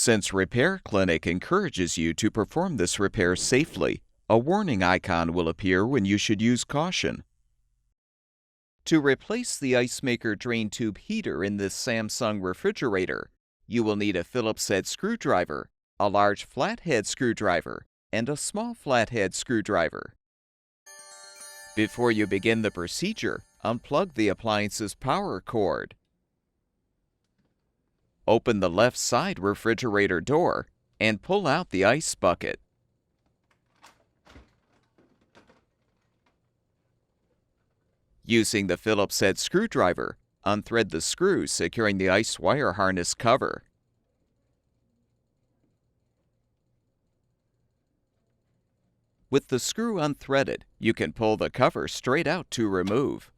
Since Repair Clinic encourages you to perform this repair safely, a warning icon will appear when you should use caution. To replace the Icemaker drain tube heater in this Samsung refrigerator, you will need a Phillips head screwdriver, a large flathead screwdriver, and a small flathead screwdriver. Before you begin the procedure, unplug the appliance's power cord. Open the left side refrigerator door and pull out the ice bucket. Using the Phillips head screwdriver, unthread the screw securing the ice wire harness cover. With the screw unthreaded, you can pull the cover straight out to remove.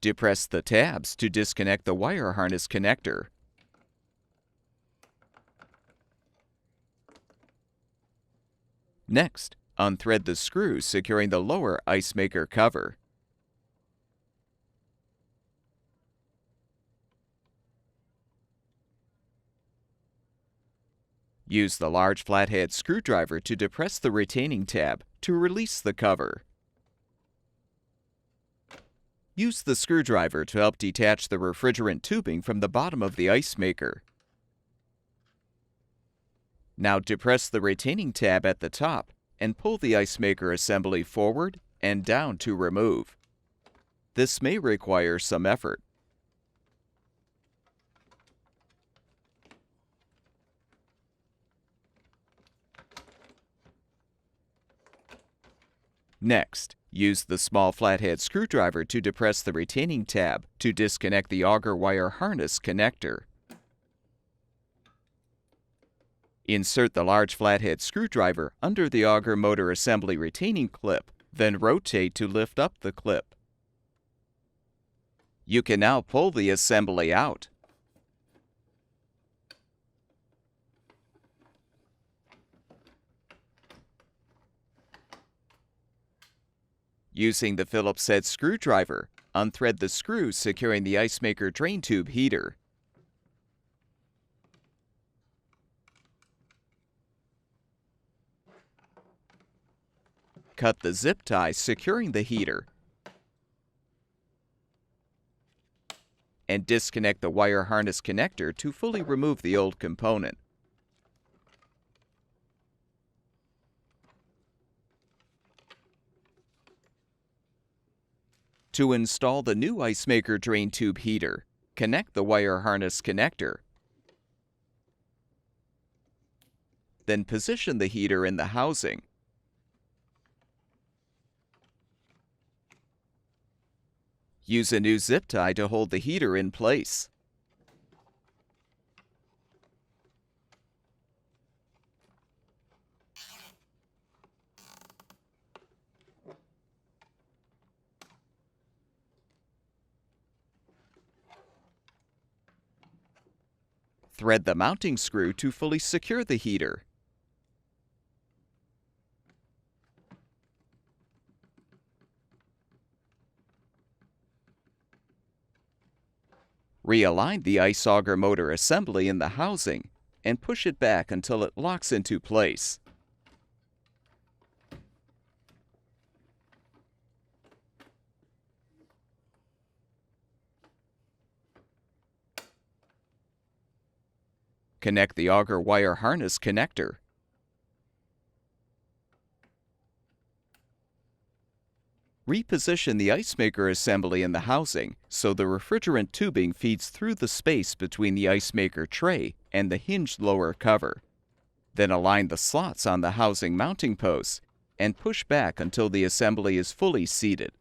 Depress the tabs to disconnect the wire harness connector. Next, unthread the screw securing the lower Icemaker cover. Use the large flathead screwdriver to depress the retaining tab to release the cover. Use the screwdriver to help detach the refrigerant tubing from the bottom of the Icemaker. Now depress the retaining tab at the top and pull the Icemaker assembly forward and down to remove. This may require some effort. Next, use the small flathead screwdriver to depress the retaining tab to disconnect the auger wire harness connector. Insert the large flathead screwdriver under the auger motor assembly retaining clip, then rotate to lift up the clip. You can now pull the assembly out. Using the Phillips head screwdriver, unthread the screw securing the Icemaker drain tube heater. Cut the zip tie securing the heater and disconnect the wire harness connector to fully remove the old component. To install the new Icemaker drain tube heater, connect the wire harness connector. Then position the heater in the housing. Use a new zip tie to hold the heater in place. Thread the mounting screw to fully secure the heater. Realign the ice auger motor assembly in the housing and push it back until it locks into place. Connect the auger wire harness connector. Reposition the Icemaker assembly in the housing so the refrigerant tubing feeds through the space between the Icemaker tray and the hinged lower cover. Then align the slots on the housing mounting posts and push back until the assembly is fully seated.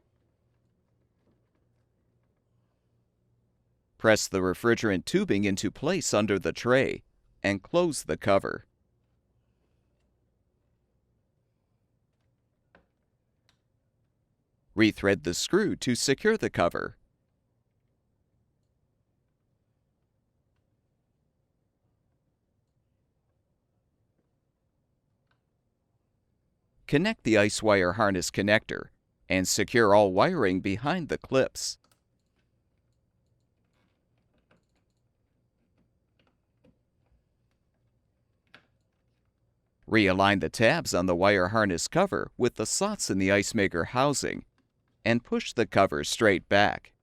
Press the refrigerant tubing into place under the tray and close the cover. Rethread the screw to secure the cover. Connect the ice wire harness connector and secure all wiring behind the clips. Realign the tabs on the wire harness cover with the slots in the Icemaker housing and push the cover straight back.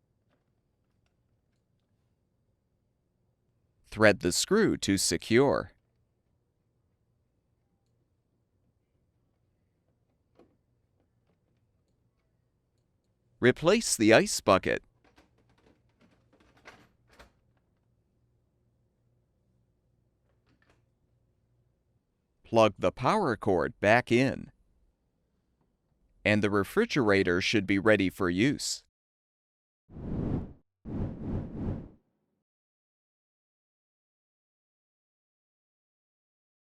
Thread the screw to secure. Replace the ice bucket. Plug the power cord back in. And the refrigerator should be ready for use.